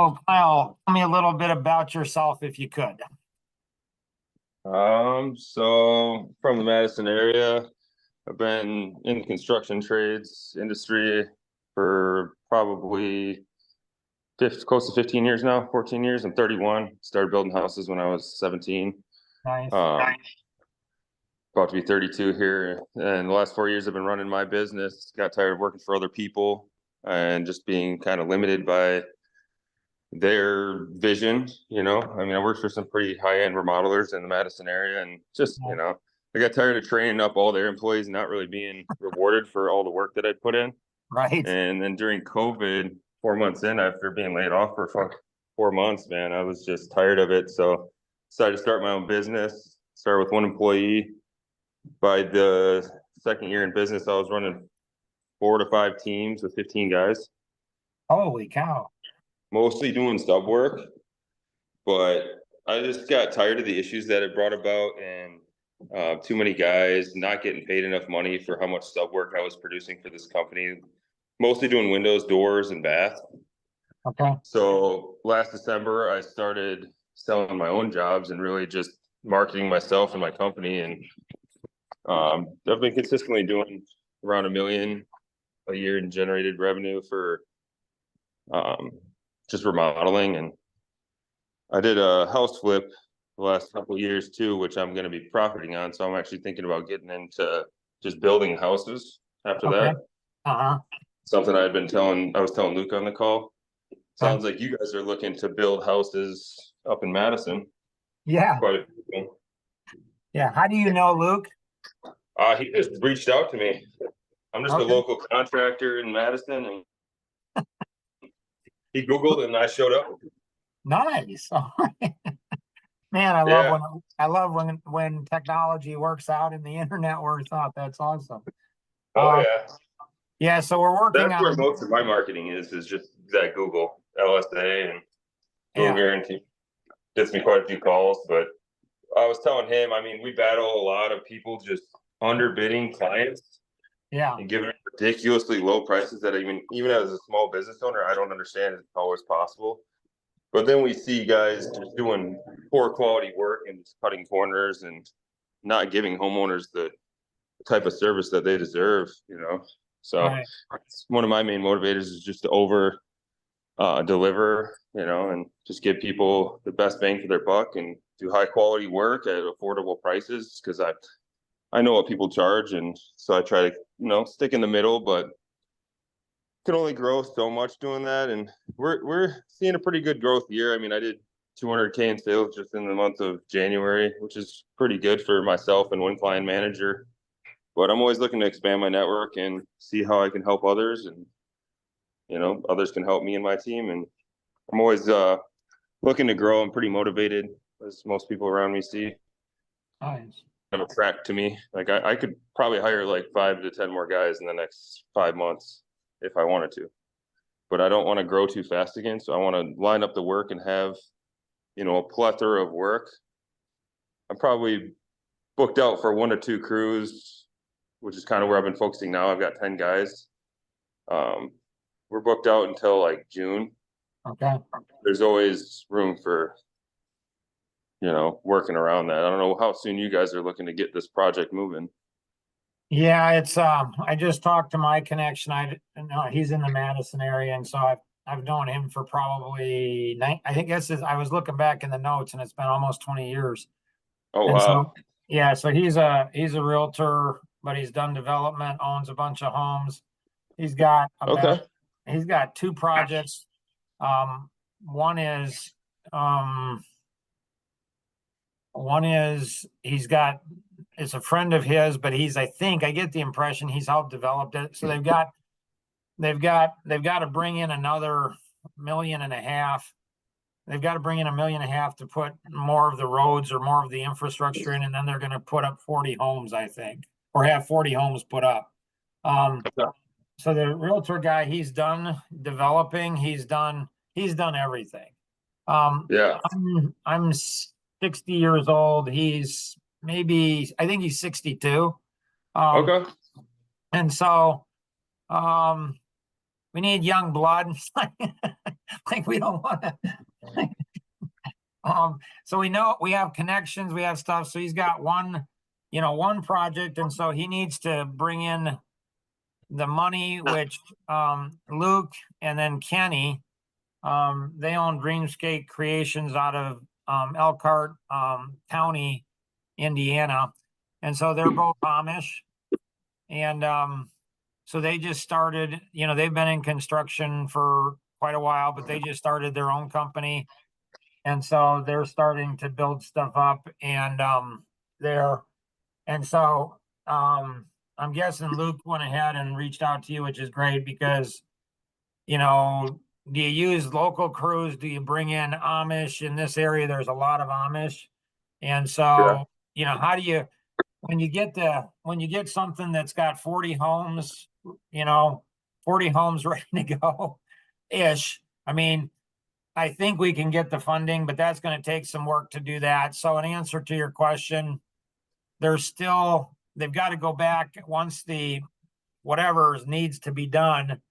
So, Kyle, tell me a little bit about yourself if you could. So from the Madison area, I've been in the construction trades industry for probably close to 15 years now, 14 years. I'm 31. Started building houses when I was 17. Nice. Um, About to be 32 here. And the last 4 years I've been running my business. Got tired of working for other people and just being kind of limited by their vision, I mean, I worked for some pretty high-end remodelers in the Madison area and just, I got tired of training up all their employees and not really being rewarded for all the work that I put in. Right. And then during COVID, 4 months in, after being laid off for 4 months, man, I was just tired of it. So decided to start my own business, started with one employee. By the second year in business, I was running 4 to 5 teams with 15 guys, Holy cow. mostly doing sub work. But I just got tired of the issues that it brought about and too many guys not getting paid enough money for how much sub work I was producing for this company, mostly doing windows, doors, and bath. Okay. So last December, I started selling my own jobs and really just marketing myself and my company. And I've been consistently doing around $1 million a year in generated revenue for just remodeling. And I did a house flip the last couple of years too, which I'm going to be profiting on. So I'm actually thinking about getting into just building houses after Okay. that. Uh-huh. Something I was telling Luke on the call. Okay. Sounds like you guys are looking to build houses up in Madison. Yeah. Quite a few. Yeah. How do you know Luke? He just reached out to me. I'm just a Okay. local contractor in Madison, and he Googled and I showed up. Nice. Man, Yeah. I love when technology works out and the internet works out. That's awesome. Oh Um, yeah. yeah, so we're working That's on where most of my marketing is just that Google LSA and Google yeah, Guarantee. Gets me quite a few calls, but I was telling him, I mean, we battle a lot of people just underbidding clients yeah, and giving ridiculously low prices that even as a small business owner, I don't understand how it's possible. But then we see guys just doing poor quality work and just cutting corners and not giving homeowners the type of service that they deserve. So right. one of my main motivators is just to over deliver, and just give people the best bang for their buck and do high quality work at affordable prices because I know what people charge, and so I try to stick in the middle, but can only grow so much doing that. And we're seeing a pretty good growth year. I mean, I did 200K in sales just in the month of January, which is pretty good for myself and one client manager. But I'm always looking to expand my network and see how I can help others, and others can help me and my team. And I'm always looking to grow. I'm pretty motivated, as most people around me see. Nice. Kind of a track to me. Like I could probably hire like 5 to 10 more guys in the next 5 months if I wanted to, but I don't want to grow too fast again. So I want to line up the work and have, a plethora of work. I'm probably booked out for 1 to 2 crews, which is kind of where I've been focusing now. I've got 10 guys. We're booked out until like June. Okay. There's always room for, working around that. I don't know how soon you guys are looking to get this project moving. Yeah, it's I just talked to my connection. I know he's in the Madison area, and so I've known him for probably I think I was looking back in the notes and it's been almost 20 years. Oh, And wow. so yeah, so he's a realtor, but he's done development, owns a bunch of homes. He's got Okay. he's got 2 projects. Um one is um one is it's a friend of his, but I think I get the impression he's helped develop it. So they've got to bring in another 1.5 million. They've got to bring in 1.5 million to put more of the roads or more of the infrastructure in, and then they're going to put up 40 homes, I think, or have 40 homes put up. So the realtor guy, he's done developing, he's done everything. Yeah. I'm 60 years old. I think he's 62. Okay. And so, um, we need young blood. Like we don't want to. So we know we have connections, we have stuff. So he's got one project, and so he needs to bring in the money, which Luke and then Kenny, they own Dreamscape Creations out of Elkhart County, Indiana, and so they're both Amish, and so they just started. They've been in construction for quite a while, but they just started their own company, and so they're starting to build stuff up, and they're and so I'm guessing Luke went ahead and reached out to you, which is great because do you use local crews? Do you bring in Amish in this area? There's a lot of Amish. And Yeah. so, how do you, when you get something that's got 40 homes, 40 homes ready to go ish. I mean, I think we can get the funding, but that's going to take some work to do that. So in answer to your question, they've got to go back once the whatever needs to be done.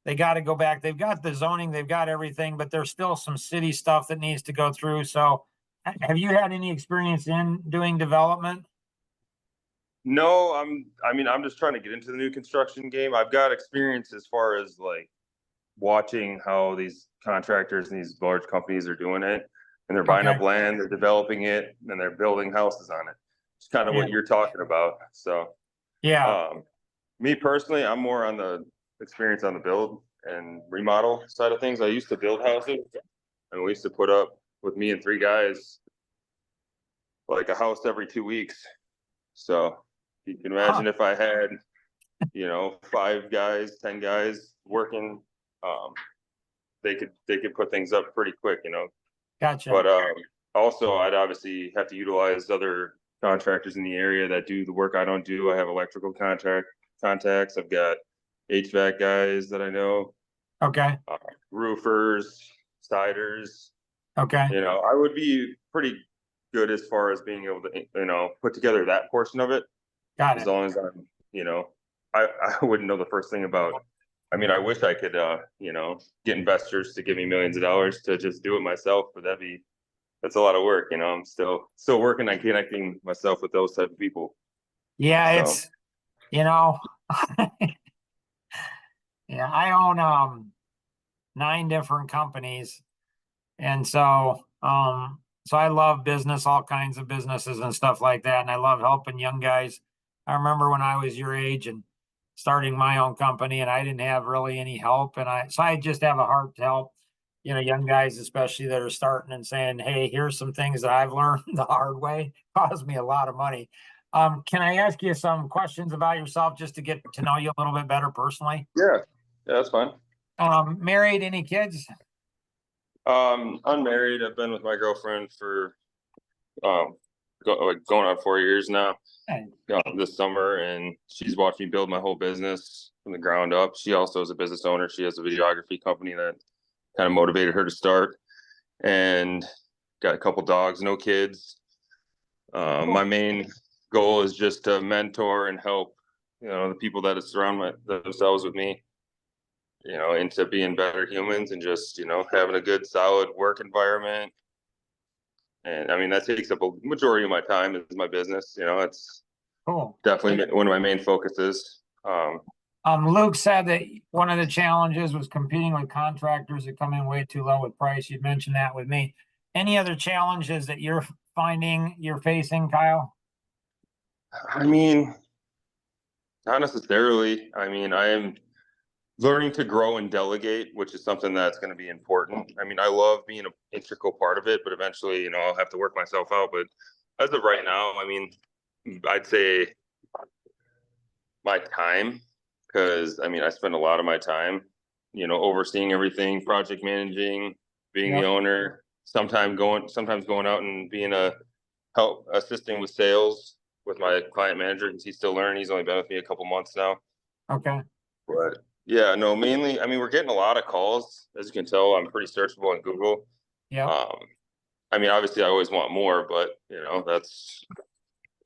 They got to go back. They've got the zoning, they've got everything, but there's still some city stuff that needs to go through. So have you had any experience in doing development? No, I'm just trying to get into the new construction game. I've got experience as far as like watching how these contractors and these large companies are doing it, and they're buying Okay. up land, they're developing it, and they're building houses on it. It's kind of Yeah. what you're talking about. So, Yeah. me personally, I'm more on the experience on the build and remodel side of things. I used to build houses, and we used to put up with me and three guys like a house every 2 weeks. So you can imagine if I had, 5 guys, 10 guys working, they could put things up pretty quick, Gotcha. But also I'd obviously have to utilize other contractors in the area that do the work I don't do. I have electrical contacts. I've got HVAC guys that I know, Okay. roofers, siders. Okay. I would be pretty good as far as being able to, put together that portion of it. Got As it. long as I'm, I wouldn't know the first thing about. I mean, I wish I could, get investors to give me millions of dollars to just do it myself, but that's a lot of work. I'm still working on connecting myself with those type of people. Yeah, So it's yeah, I own 9 different companies. And so I love business, all kinds of businesses and stuff like that. And I love helping young guys. I remember when I was your age and starting my own company, and I didn't have really any help. So I just have a heart to help, young guys, especially that are starting and saying, hey, here's some things that I've learned the hard way. Cost me a lot of money. Can I ask you some questions about yourself just to get to know you a little bit better personally? yeah, that's fine. Married, any kids? Unmarried. I've been with my girlfriend for going on 4 years now. Hey. This summer, and she's watched me build my whole business from the ground up. She also is a business owner. She has a videography company that kind of motivated her to start, and got a couple dogs, no kids. My main goal is just to mentor and help, the people that surround themselves with me, into being better humans and just, having a good, solid work environment. And I mean, that takes up a majority of my time is my business. It's Cool. definitely one of my main focuses. Luke said that one of the challenges was competing with contractors that come in way too low with price. You'd mentioned that with me. Any other challenges that you're finding you're facing, Kyle? I mean, not necessarily. I mean, I am learning to grow and delegate, which is something that's going to be important. I mean, I love being an integral part of it, but eventually, I'll have to work myself out. But as of right now, I mean, I'd say my time, because I mean, I spend a lot of my time, overseeing everything, project managing, being the owner, sometimes going out and being help assisting with sales with my client manager because he's still learning. He's only been with me a couple months now. Okay. But yeah, no, mainly, I mean, we're getting a lot of calls. As you can tell, I'm pretty searchable on Google. Yeah. I mean, obviously I always want more, but that's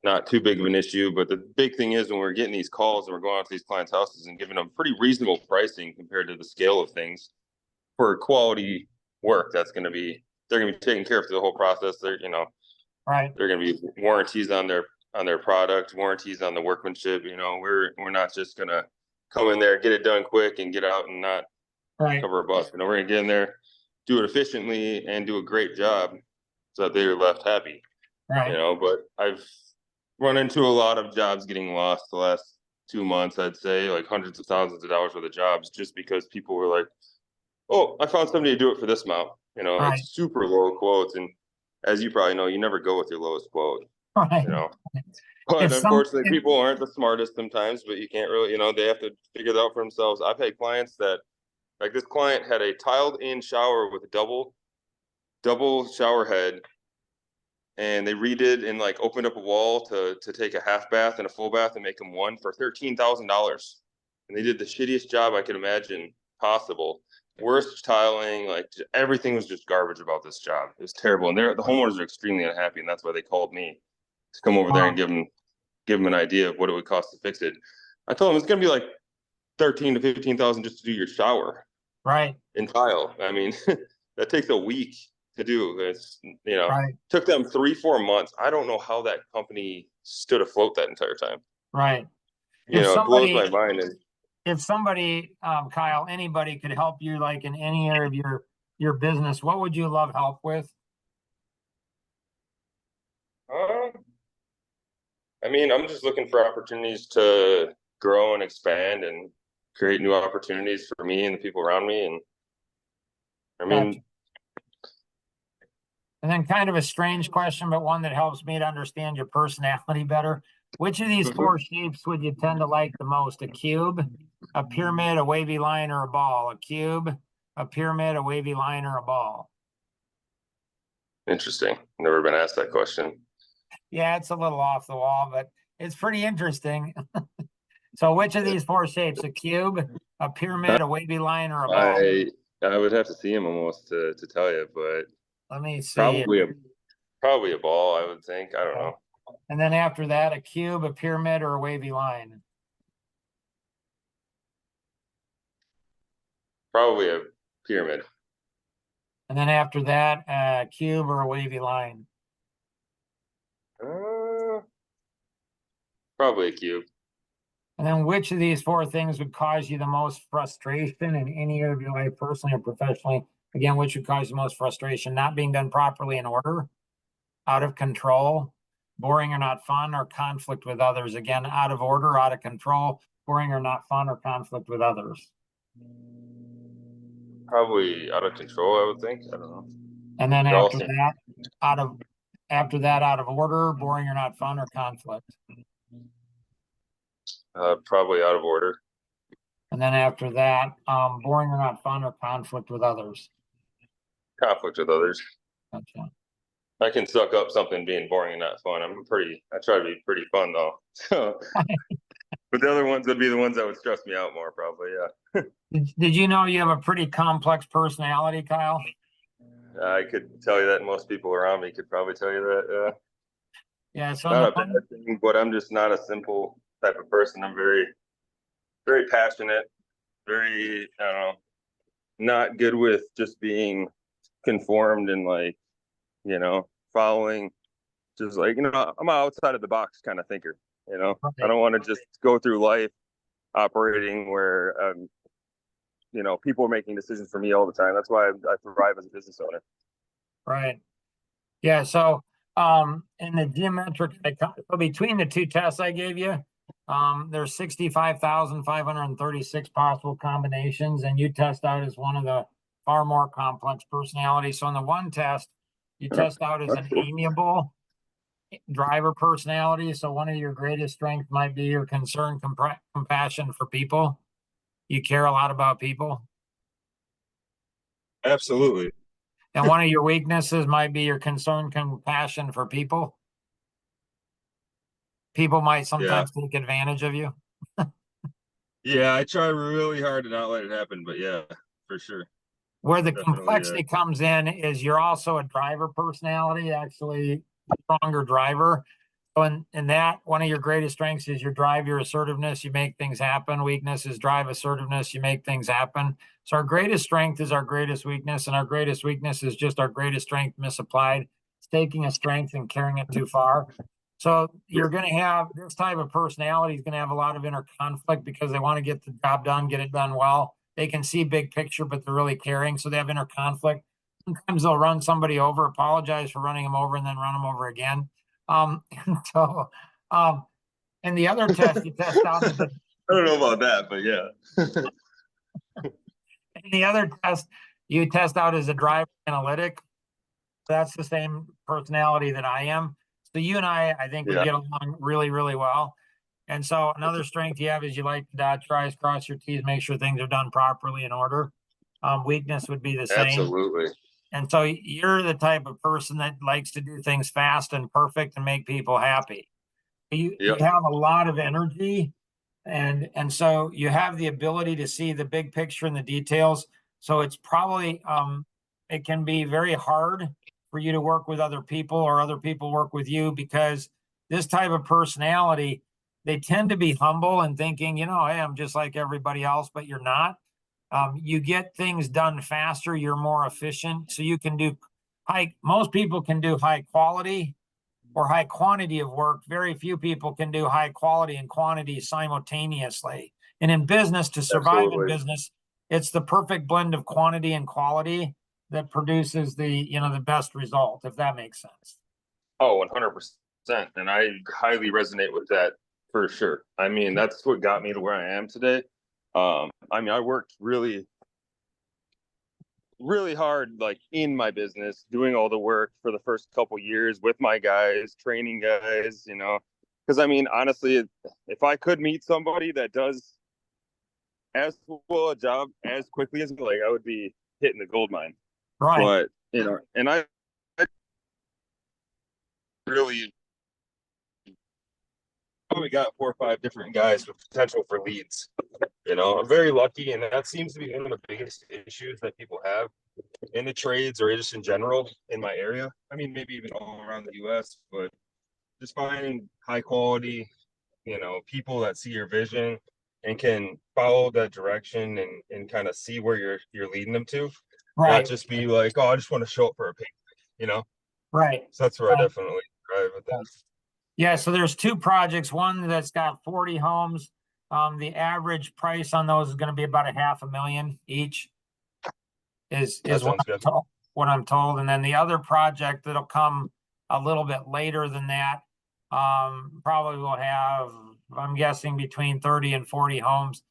not too big of an issue. But the big thing is when we're getting these calls and we're going out to these clients' houses and giving them pretty reasonable pricing compared to the scale of things for quality work, they're going to be taken care of through the whole process. Right. They're going to be warranties on their product, warranties on the workmanship. We're not just going to come in there, get it done quick, and get out and not Right. cover a bus. We're going to get in there, do it efficiently, and do a great job so that they're left happy. Right. But I've run into a lot of jobs getting lost the last 2 months, I'd say, like hundreds of thousands of dollars worth of jobs, just because people were like, oh, I found somebody to do it for this amount, like Right. super low quotes. And as you probably know, you never go with your lowest quote, Right. But unfortunately, if people aren't the smartest sometimes, but you can't really, they have to figure that out for themselves. I've had clients that, like this client had a tiled in shower with a double shower head, and they redid and like opened up a wall to take a half bath and a full bath and make them one for $13,000. And they did the shittiest job I could imagine possible. Worst tiling, like everything was just garbage about this job. It was terrible, and the homeowners are extremely unhappy, and that's why they called me to come over there and give them an idea of what it would cost to fix it. I told them it's gonna be like 13 to 15,000 just to do your shower right. and tile. I mean, that takes a week to do. Right. Took them 3-4 months. I don't know how that company stood afloat that entire time. Right. It blows my mind. And If somebody, Kyle, anybody could help you like in any area of your business, what would you love help with? I mean, I'm just looking for opportunities to grow and expand and create new opportunities for me and the people around me. And I mean, Gotcha. And then kind of a strange question, but one that helps me to understand your personality better. Which of these four shapes would you tend to like the most? A cube, a pyramid, a wavy line, or a ball? A cube, a pyramid, a wavy line, or a ball? interesting. Never been asked that question. Yeah, it's a little off the wall, but it's pretty interesting. So which of these four shapes? A cube, a pyramid, a wavy line, or a ball? I would have to see him almost to tell you, but Let me see. probably a ball, I would think. I don't know. And then after that, a cube, a pyramid, or a wavy line? Probably a pyramid. And then after that, a cube or a wavy line? Probably a cube. And then which of these four things would cause you the most frustration in any area of your life, personally or professionally? Again, which would cause you the most frustration? Not being done properly in order, out of control, boring or not fun, or conflict with others? Again, out of order, out of control, boring or not fun, or conflict with others? Probably out of control, I would think. I don't know. And then after that, out of order, boring or not fun, or conflict? Probably out of order. And then after that, boring or not fun, or conflict with others? Conflict with others. Gotcha. I can suck up something being boring and not fun. I try to be pretty fun though. So, but the other ones would be the ones that would stress me out more, probably. Yeah. Did you know you have a pretty complex personality, Kyle? I could tell you that. Most people around me could probably tell you that. Yeah. So not a bad thing, but I'm just not a simple type of person. I'm very, very passionate. Very, I don't know, not good with just being conformed and following. Just I'm an outside of the box kind of thinker. Right. I don't want to just go through life operating where people are making decisions for me all the time. That's why I thrive as a business owner. Right. Yeah. So, in the geometric, so between the two tests I gave you, there's 65,536 possible combinations, and you test out as one of the far more complex personalities. So, in the one test, you test out as an amiable driver personality. So, one of your greatest strengths might be your concern, compassion for people. You care a lot about people. Absolutely. And one of your weaknesses might be your concern, compassion for people. People might sometimes take advantage of you. Yeah, I try really hard to not let it happen, but yeah, for sure. Where the complexity comes in is you're also a driver personality, actually a stronger driver. So in that, one of your greatest strengths is your drive, your assertiveness, you make things happen. Weakness is drive, assertiveness, you make things happen. So our greatest strength is our greatest weakness, and our greatest weakness is just our greatest strength misapplied. It's taking a strength and carrying it too far. So you're going to have this type of personality is going to have a lot of inner conflict because they want to get the job done, get it done well. They can see big picture, but they're really caring. So they have inner conflict. Sometimes they'll run somebody over, apologize for running them over, and then run them over again. And so, and the other test you test out is the, I don't know about that, but yeah. and the other test you test out is a driver analytic. That's the same personality that I am. So you and I think we Yeah, get along really, really well. And so another strength you have is you like to dot your I's, cross your T's, make sure things are done properly in order. Weakness would be the same. absolutely. And so you're the type of person that likes to do things fast and perfect and make people happy. You Yep, have a lot of energy, and so you have the ability to see the big picture and the details. So it's probably it can be very hard for you to work with other people or other people work with you because this type of personality, they tend to be humble and thinking, hey, I'm just like everybody else, but you're not. You get things done faster, you're more efficient, so you can do most people can do high quality or high quantity of work. Very few people can do high quality and quantity simultaneously. And in business, to survive in absolutely. business, it's the perfect blend of quantity and quality that produces the best result, if that makes sense. Oh, 100%. And I highly resonate with that for sure. I mean, that's what got me to where I am today. I mean, I worked really, really hard, like in my business, doing all the work for the first couple years with my guys, training guys, because I mean, honestly, if I could meet somebody that does as well a job as quickly as me, like I would be hitting the gold mine. Right. But, and I really probably got 4 or 5 different guys with potential for leads. I'm very lucky, and that seems to be one of the biggest issues that people have in the trades or just in general in my area. I mean, maybe even all around the US, but just finding high quality, people that see your vision and can follow that direction and kind of see where you're leading them to. Not Right. just be like, oh, I just want to show up for a paycheck. Right. So that's where I definitely drive with that. Yeah, so there's two projects, one that's got 40 homes. The average price on those is going to be about $500,000 each is That what sounds good. what I'm told. And then the other project that'll come a little bit later than that, probably will have, I'm guessing, between 30 and 40 homes.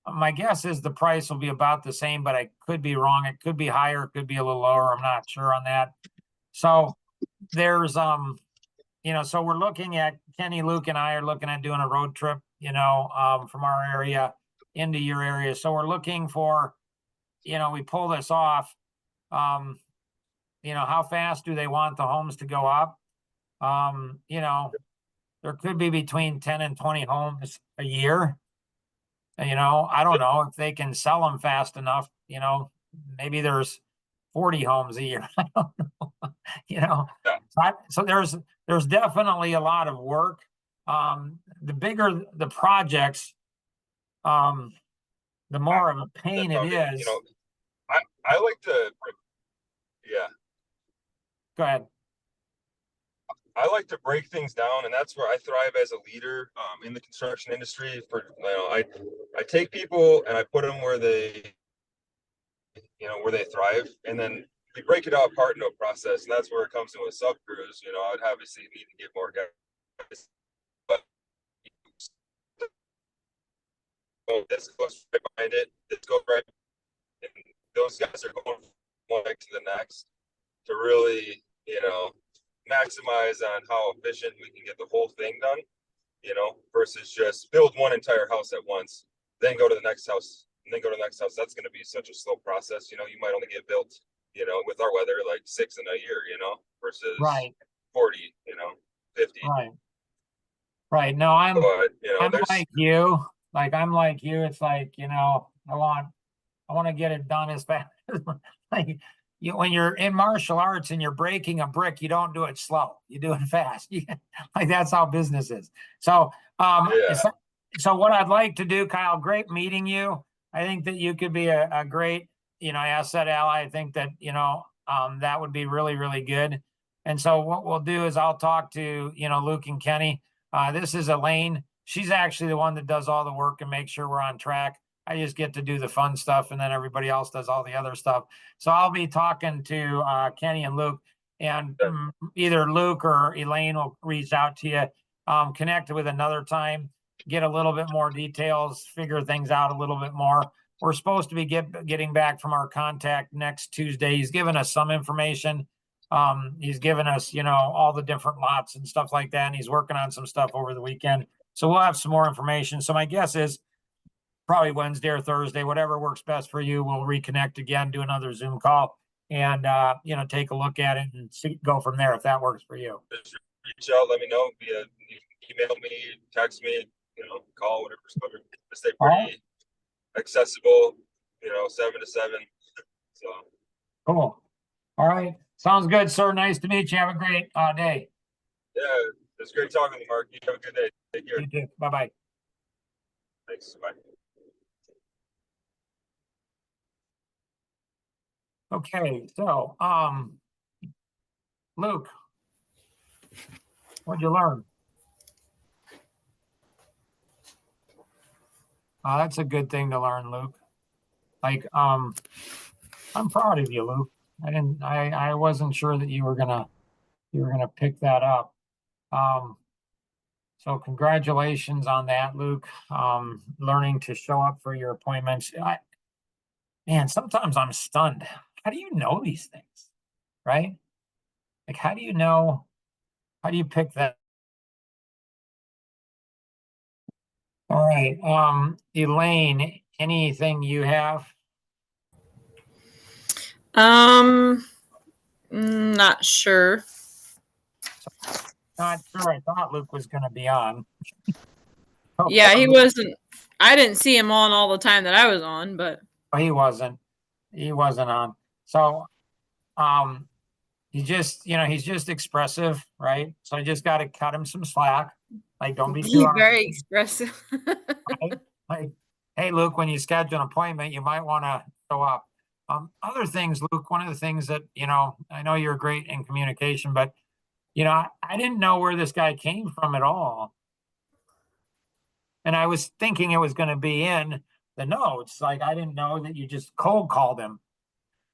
My guess is the price will be about the same, but I could be wrong. It could be higher, it could be a little lower. I'm not sure on that. So there's so we're looking at Kenny, Luke, and I are looking at doing a road trip, from our area into your area. So we're looking for, we pull this off. How fast do they want the homes to go up? There could be between 10 and 20 homes a year. I don't know if they can sell them fast enough, maybe there's 40 homes a year. I don't know. So there's definitely a lot of work. The bigger the projects, the more of a pain it is. I like to, yeah, Go ahead. I like to break things down, and that's where I thrive as a leader in the construction industry. I take people and I put them where they thrive, and then we break it all apart into a process, and that's where it comes in with sub crews. I would obviously need to get more guys, but this goes right behind it. This goes right, and those guys are going from one next to the next to really, maximize on how efficient we can get the whole thing done. Versus just build one entire house at once, then go to the next house, and then go to the next house. That's going to be such a slow process. You might only get built, with our weather, like 6 in a year, versus Right. 40, 50. Right. Right. No, I'm But, I'm there's, like you. Like I'm like you. It's like, I want to get it done as fast as like when you're in martial arts and you're breaking a brick, you don't do it slow. You do it fast. Like that's how business is. So, Yeah. so what I'd like to do, Kyle, great meeting you. I think that you could be a great, asset ally. I think that, that would be really, really good. And so what we'll do is I'll talk to, Luke and Kenny. This is Elaine. She's actually the one that does all the work and makes sure we're on track. I just get to do the fun stuff, and then everybody else does all the other stuff. So I'll be talking to Kenny and Luke, and either Luke or Elaine will reach out to you, connect with another time, get a little bit more details, figure things out a little bit more. We're supposed to be getting back from our contact next Tuesday. He's given us some information. He's given us, all the different lots and stuff like that, and he's working on some stuff over the weekend. So we'll have some more information. So my guess is probably Wednesday or Thursday, whatever works best for you. We'll reconnect again, do another Zoom call, and take a look at it and go from there if that works for you. Just reach out, let me know via email me, text me, call, whatever's coming. I stay pretty accessible, 7 to 7. So cool. All right. Sounds good, sir. Nice to meet you. Have a great day. Yeah, it's great talking to you, Mark. You have a good day. Take care. You too. Bye-bye. Thanks. Bye. Okay, so Luke, what'd you learn? That's a good thing to learn, Luke. Like, I'm proud of you, Luke. I wasn't sure that you were gonna pick that up. So congratulations on that, Luke. Learning to show up for your appointments. Man, sometimes I'm stunned. How do you know these things, right? Like, how do you know? How do you pick that? All right. Elaine, anything you have? Not sure. Not sure. I thought Luke was going to be on. Yeah, he wasn't. I didn't see him on all the time that I was on, but he wasn't. He wasn't on. So, he just, he's just expressive, right? So I just got to cut him some slack. Like, don't be too very expressive. right? Like, hey, Luke, when you schedule an appointment, you might want to show up. Other things, Luke, one of the things that, I know you're great in communication, but, I didn't know where this guy came from at all. And I was thinking it was going to be in the notes. Like, I didn't know that you just cold called him.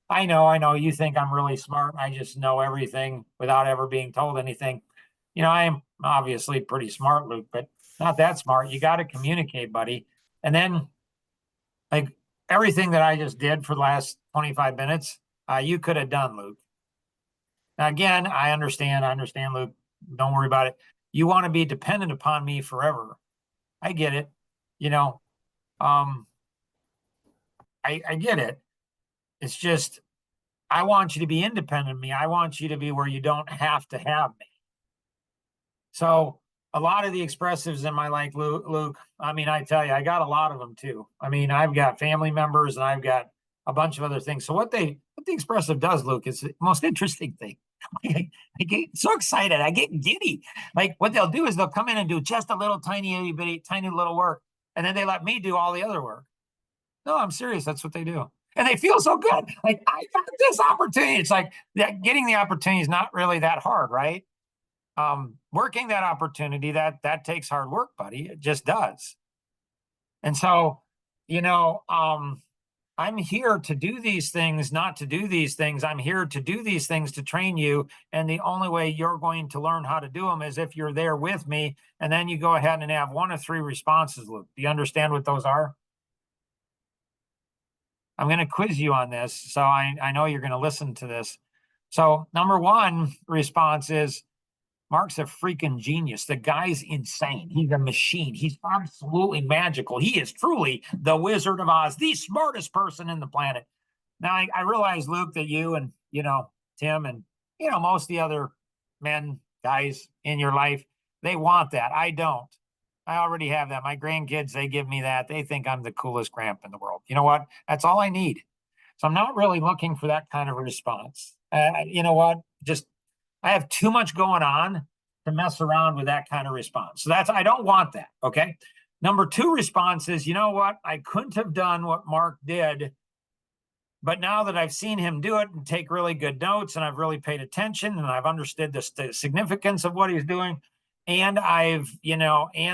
I know you think I'm really smart. I just know everything without ever being told anything. I am obviously pretty smart, Luke, but not that smart. You got to communicate, buddy. And then, like, everything that I just did for the last 25 minutes, you could have done, Luke. Now, again, I understand, Luke. Don't worry about it. You want to be dependent upon me forever. I get it. I get it. It's just, I want you to be independent of me. I want you to be where you don't have to have me. So a lot of the expressives in my life, Luke, I mean, I tell you, I got a lot of them too. I mean, I've got family members and I've got a bunch of other things. So what the expressive does, Luke, is the most interesting thing. I get so excited. I get giddy. Like, what they'll do is they'll come in and do just a little tiny little work. And then they let me do all the other work. No, I'm serious. That's what they do. And they feel so good. Like, I got this opportunity. It's like getting the opportunity is not really that hard, right? Working that opportunity, that takes hard work, buddy. It just does. And so, I'm here to do these things, not to do these things. I'm here to do these things to train you. And the only way you're going to learn how to do them is if you're there with me. And then you go ahead and have 1 of 3 responses, Luke. Do you understand what those are? I'm going to quiz you on this. So I know you're going to listen to this. So number 1 response is, Mark's a freaking genius. The guy's insane. He's a machine. He's absolutely magical. He is truly the Wizard of Oz, the smartest person in the planet. Now, I realize, Luke, that you and, Tim and, most of the other men, guys in your life, they want that. I don't. I already have that. My grandkids, they give me that. They think I'm the coolest grandpa in the world. You know what? That's all I need. So I'm not really looking for that kind of a response. You know what? Just, I have too much going on to mess around with that kind of response. So I don't want that. Okay. Number two response is, you know what? I couldn't have done what Mark did, but now that I've seen him do it and take really good notes, and I've really paid attention, and I've understood the significance of what he's doing, and I've written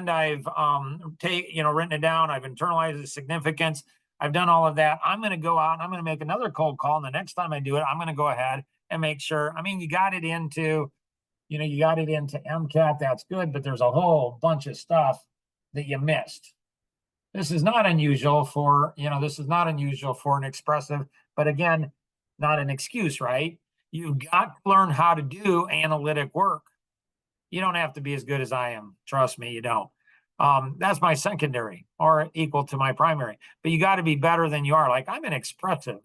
it down, I've internalized the significance, I've done all of that. I'm going to go out and I'm going to make another cold call. And the next time I do it, I'm going to go ahead and make sure. I mean, you got it into MCAT. That's good, but there's a whole bunch of stuff that you missed. This is not unusual for an expressive, but again, not an excuse, right? You've got to learn how to do analytic work. You don't have to be as good as I am. Trust me, you don't. That's my secondary or equal to my primary, but you got to be better than you are. Like, I'm an expressive,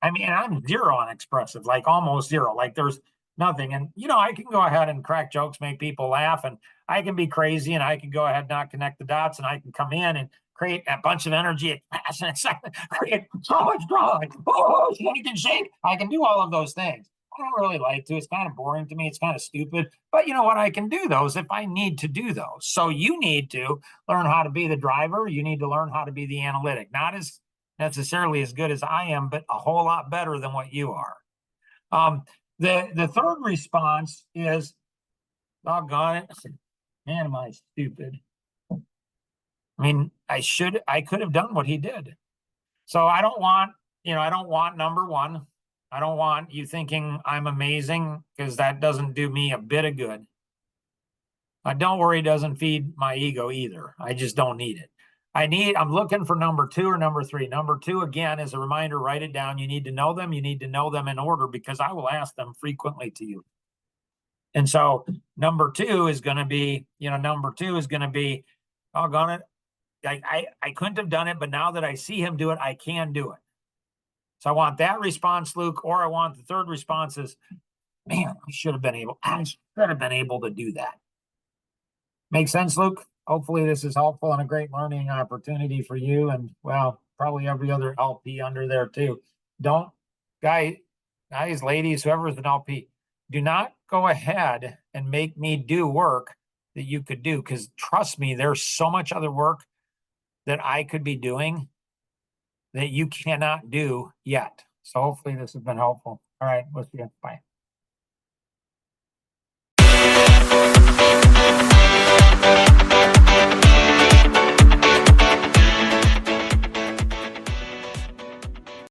I'm zero on expressive, like almost zero. Like, there's nothing. And, I can go ahead and crack jokes, make people laugh, and I can be crazy, and I can go ahead and not connect the dots, and I can come in and create a bunch of energy, passion, create so much drama. Oh, shake. I can do all of those things. I don't really like to. It's kind of boring to me. It's kind of stupid. But you know what? I can do those if I need to do those. So you need to learn how to be the driver. You need to learn how to be the analytic. Not as necessarily as good as I am, but a whole lot better than what you are. The third response is, doggone it, man, am I stupid. I mean, I could have done what he did. So I don't want number one. I don't want you thinking I'm amazing, because that doesn't do me a bit of good. Don't worry, it doesn't feed my ego either. I just don't need it. I'm looking for number two or number three. Number two, again, as a reminder, write it down. You need to know them. You need to know them in order, because I will ask them frequently to you. And so number two is going to be, doggone it. I couldn't have done it, but now that I see him do it, I can do it. So I want that response, Luke, or I want the third response is, man, I should have been able to do that. Make sense, Luke? Hopefully this is helpful and a great learning opportunity for you, and well, probably every other LP under there too. Guys, ladies, whoever's an LP, do not go ahead and make me do work that you could do, because trust me, there's so much other work that I could be doing that you cannot do yet. So hopefully this has been helpful. All right, we'll see you. Bye.